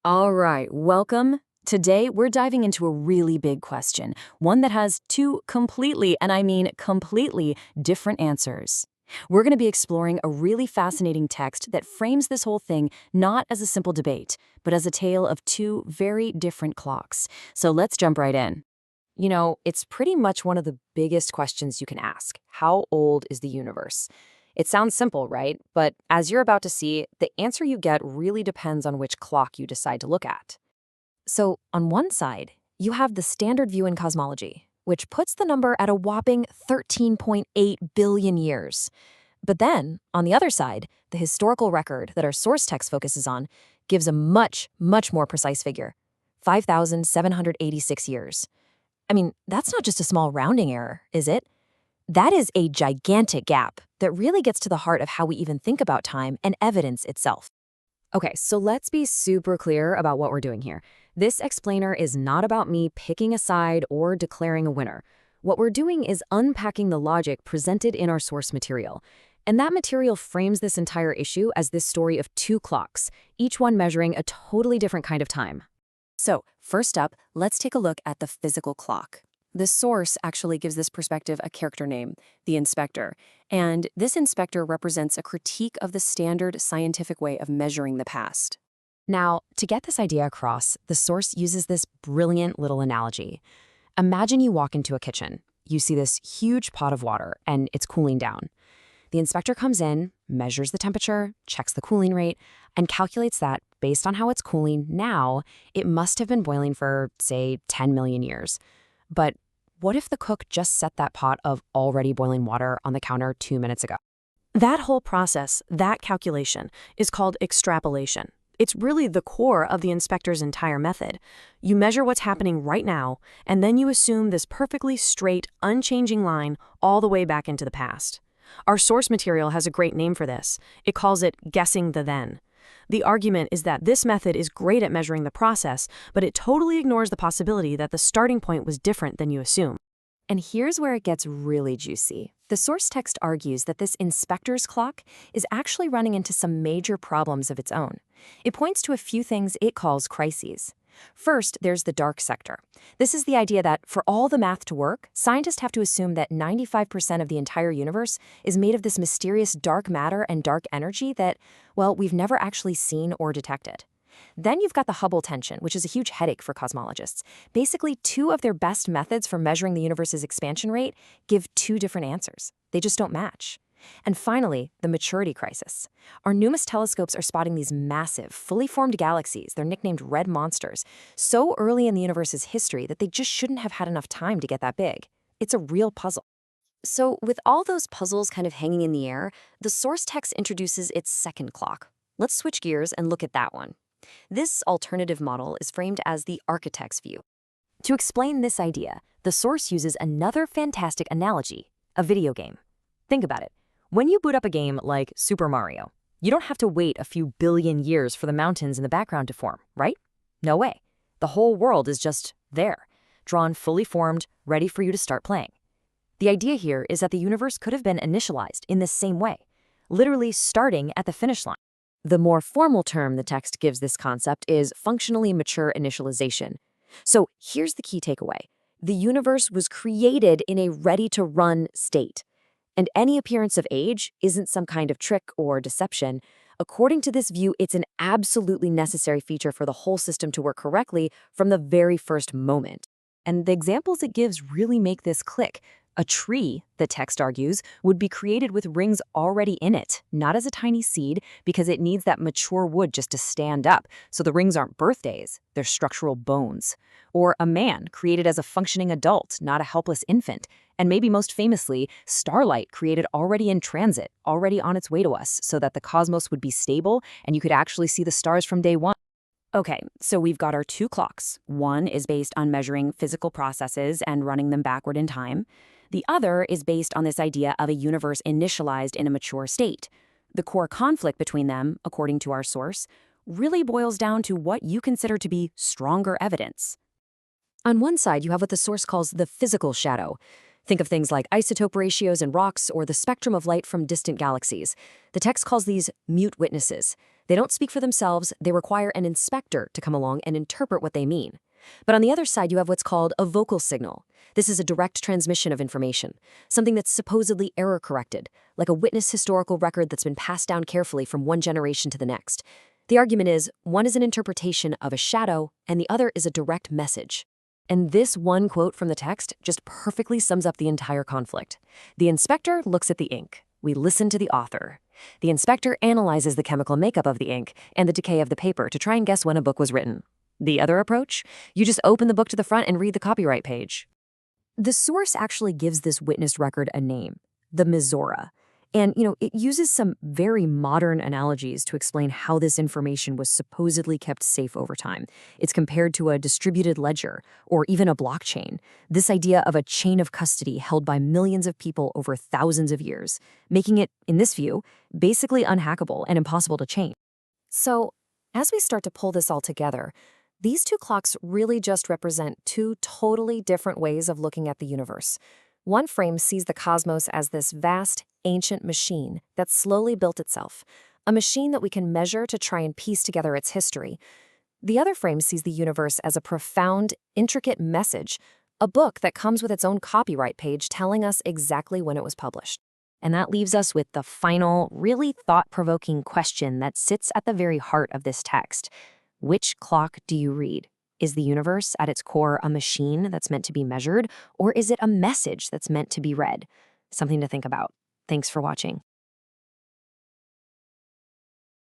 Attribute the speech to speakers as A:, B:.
A: All right, welcome. Today, we're diving into a really big question, one that has two completely, and I mean completely, different answers. We're going to be exploring a really fascinating text that frames this whole thing not as a simple debate, but as a tale of two very different clocks. So let's jump right in. It's pretty much one of the biggest questions you can ask. How old is the universe? It sounds simple, right? But as you're about to see, the answer you get really depends on which clock you decide to look at. So, on one side, you have the standard view in cosmology, which puts the number at a whopping 13.8 billion years. But then, on the other side, the historical record that our source text focuses on gives a much, much more precise figure: 5,786 years. I mean, that's not just a small rounding error, is it? That is a gigantic gap that really gets to the heart of how we even think about time and evidence itself. Okay, so let's be super clear about what we're doing here. This explainer is not about me picking a side or declaring a winner. What we're doing is unpacking the logic presented in our source material. And that material frames this entire issue as this story of two clocks, each one measuring a totally different kind of time. So, first up, let's take a look at the physical clock. The source actually gives this perspective a character name, the inspector, and this inspector represents a critique of the standard scientific way of measuring the past. Now, to get this idea across, the source uses this brilliant little analogy. Imagine you walk into a kitchen. You see this huge pot of water, and it's cooling down. The inspector comes in, measures the temperature, checks the cooling rate, and calculates that, based on how it's cooling now, it must have been boiling for, say, 10 million years. But what if the cook just set that pot of already boiling water on the counter 2 minutes ago? That whole process, that calculation, is called extrapolation. It's really the core of the inspector's entire method. You measure what's happening right now, and then you assume this perfectly straight, unchanging line all the way back into the past. Our source material has a great name for this. It calls it guessing the then. The argument is that this method is great at measuring the process, but it totally ignores the possibility that the starting point was different than you assume. And here's where it gets really juicy. The source text argues that this inspector's clock is actually running into some major problems of its own. It points to a few things it calls crises. First, there's the dark sector. This is the idea that for all the math to work, scientists have to assume that 95% of the entire universe is made of this mysterious dark matter and dark energy that, well, we've never actually seen or detected. Then you've got the Hubble tension, which is a huge headache for cosmologists. Basically, two of their best methods for measuring the universe's expansion rate give two different answers. They just don't match. And finally, the maturity crisis. Our newest telescopes are spotting these massive, fully formed galaxies, they're nicknamed red monsters, so early in the universe's history that they just shouldn't have had enough time to get that big. It's a real puzzle. So, with all those puzzles kind of hanging in the air, the source text introduces its second clock. Let's switch gears and look at that one. This alternative model is framed as the architect's view. To explain this idea, the source uses another fantastic analogy: a video game. Think about it. When you boot up a game like Super Mario, you don't have to wait a few billion years for the mountains in the background to form, right? No way. The whole world is just there, drawn fully formed, ready for you to start playing. The idea here is that the universe could have been initialized in this same way, literally starting at the finish line. The more formal term the text gives this concept is functionally mature initialization. So here's the key takeaway. The universe was created in a ready-to-run state. And any appearance of age isn't some kind of trick or deception. According to this view, it's an absolutely necessary feature for the whole system to work correctly from the very first moment. And the examples it gives really make this click. A tree, the text argues, would be created with rings already in it, not as a tiny seed, because it needs that mature wood just to stand up, so the rings aren't birthdays, they're structural bones. Or a man created as a functioning adult, not a helpless infant. And maybe most famously, starlight created already in transit, already on its way to us, so that the cosmos would be stable and you could actually see the stars from day one. Okay, so we've got our two clocks. One is based on measuring physical processes and running them backward in time. The other is based on this idea of a universe initialized in a mature state. The core conflict between them, according to our source, really boils down to what you consider to be stronger evidence. On one side, you have what the source calls the physical shadow. Think of things like isotope ratios in rocks or the spectrum of light from distant galaxies. The text calls these mute witnesses. They don't speak for themselves, they require an inspector to come along and interpret what they mean. But on the other side, you have what's called a vocal signal. This is a direct transmission of information, something that's supposedly error-corrected, like a witness historical record that's been passed down carefully from one generation to the next. The argument is, one is an interpretation of a shadow, and the other is a direct message. And this one quote from the text just perfectly sums up the entire conflict. The inspector looks at the ink. We listen to the author. The inspector analyzes the chemical makeup of the ink and the decay of the paper to try and guess when a book was written. The other approach? You just open the book to the front and read the copyright page. The source actually gives this witness record a name, the Mizora. And, it uses some very modern analogies to explain how this information was supposedly kept safe over time. It's compared to a distributed ledger or even a blockchain, this idea of a chain of custody held by millions of people over thousands of years, making it, in this view, basically unhackable and impossible to change. So, as we start to pull this all together, these two clocks really just represent two totally different ways of looking at the universe. One frame sees the cosmos as this vast, ancient machine that slowly built itself, a machine that we can measure to try and piece together its history. The other frame sees the universe as a profound, intricate message, a book that comes with its own copyright page telling us exactly when it was published. And that leaves us with the final, really thought-provoking question that sits at the very heart of this text. Which clock do you read? Is the universe at its core a machine that's meant to be measured, or is it a message that's meant to be read? Something to think about. Thanks for watching.